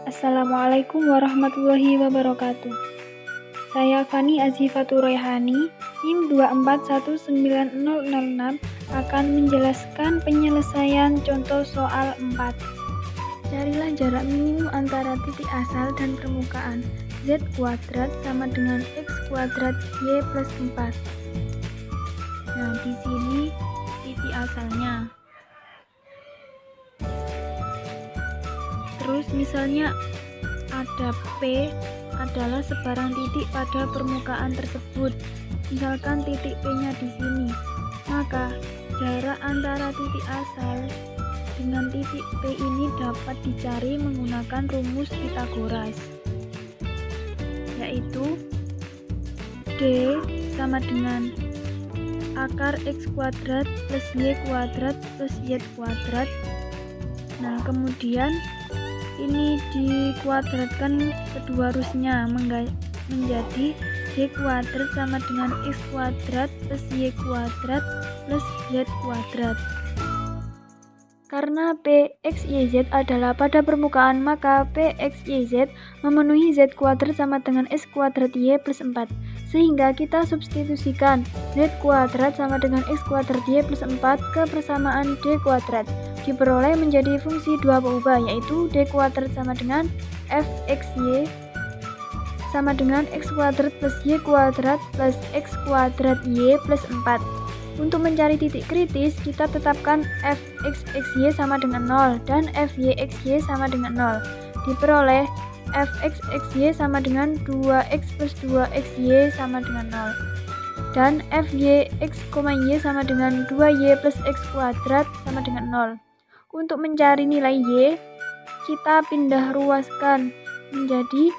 Assalamualaikum warahmatullahi wabarakatuh. Saya Fani Azifatur Rayhani, NIM 2419006 akan menjelaskan penyelesaian contoh soal 4. Carilah jarak minimum antara titik asal dan permukaan. Z kuadrat sama dengan X kuadrat Y plus 4. Nah, di sini titik asalnya. Terus misalnya ada P adalah sebarang titik pada permukaan tersebut. Misalkan titik P-nya di sini. Maka jarak antara titik asal dengan titik P ini dapat dicari menggunakan rumus Pythagoras, yaitu D sama dengan akar X kuadrat plus Y kuadrat plus Y kuadrat. Nah, kemudian ini dikuadratkan kedua rusnya menjadi D kuadrat sama dengan X kuadrat plus Y kuadrat plus Z kuadrat. Karena PXYZ adalah pada permukaan, maka PXYZ memenuhi Z kuadrat sama dengan X kuadrat Y plus 4. Sehingga kita substitusikan Z kuadrat sama dengan X kuadrat Y plus 4 ke persamaan D kuadrat. Diperoleh menjadi fungsi dua pengubah, yaitu D kuadrat sama dengan fxy sama dengan X kuadrat plus Y kuadrat plus X kuadrat Y plus 4. Untuk mencari titik kritis, kita tetapkan fxxy sama dengan 0 dan fyxy sama dengan 0. Diperoleh fxxy sama dengan 2x plus 2xy sama dengan 0. Dan fyx, y sama dengan 2y plus x kuadrat sama dengan 0. Untuk mencari nilai y, kita pindah ruaskan menjadi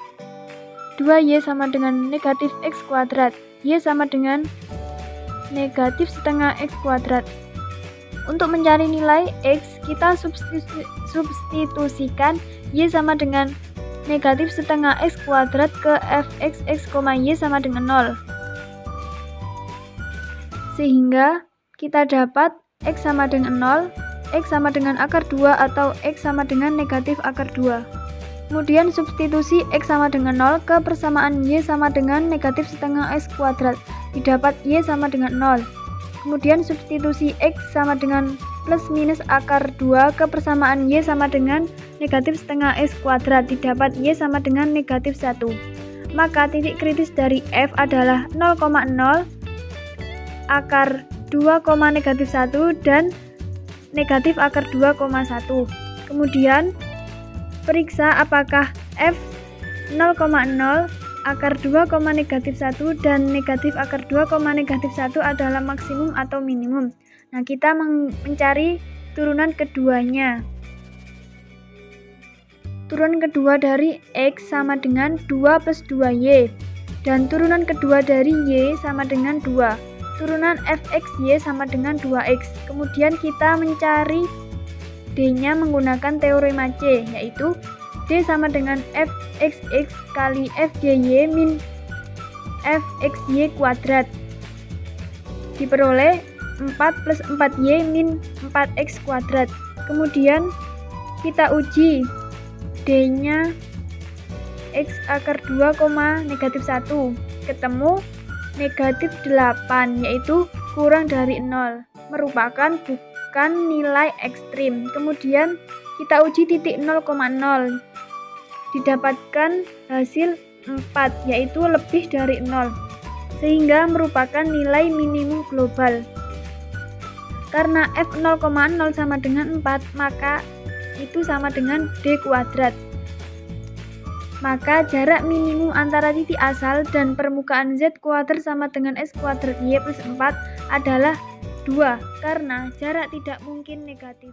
2y sama dengan negatif x kuadrat, y sama dengan negatif setengah x kuadrat. Untuk mencari nilai x, kita substitusikan y sama dengan negatif setengah x kuadrat ke fxx, y sama dengan 0. Sehingga kita dapat x sama dengan 0, x sama dengan akar 2 atau x sama dengan negatif akar 2. Kemudian substitusi x sama dengan 0 ke persamaan y sama dengan negatif setengah x kuadrat. Didapat y sama dengan 0. Kemudian substitusi x sama dengan plus minus akar 2 ke persamaan y sama dengan negatif setengah x kuadrat. Didapat y sama dengan negatif 1. Maka titik kritis dari f adalah 0,0, akar 2, negatif 1 dan negatif akar 2,1. Kemudian periksa apakah f 0,0, akar 2, negatif 1 dan negatif akar 2, negatif 1 adalah maksimum atau minimum. Nah, kita mencari turunan keduanya. Turunan kedua dari x sama dengan 2 plus 2y. Dan turunan kedua dari y sama dengan 2. Turunan fxy sama dengan 2x. Kemudian kita mencari d-nya menggunakan teorema C, yaitu d sama dengan fxx kali fjy min fxy kuadrat. Diperoleh 4 plus 4y min 4x kuadrat. Kemudian kita uji d-nya x akar 2, negatif 1. Ketemu negatif 8, yaitu kurang dari 0, merupakan bukan nilai ekstrim. Kemudian kita uji titik 0,0. Didapatkan hasil 4, yaitu lebih dari 0, sehingga merupakan nilai minimum global. Karena f 0,0 sama dengan 4, maka itu sama dengan d kuadrat. Maka jarak minimum antara titik asal dan permukaan Z kuadrat sama dengan X kuadrat Y plus 4 adalah 2, karena jarak tidak mungkin negatif.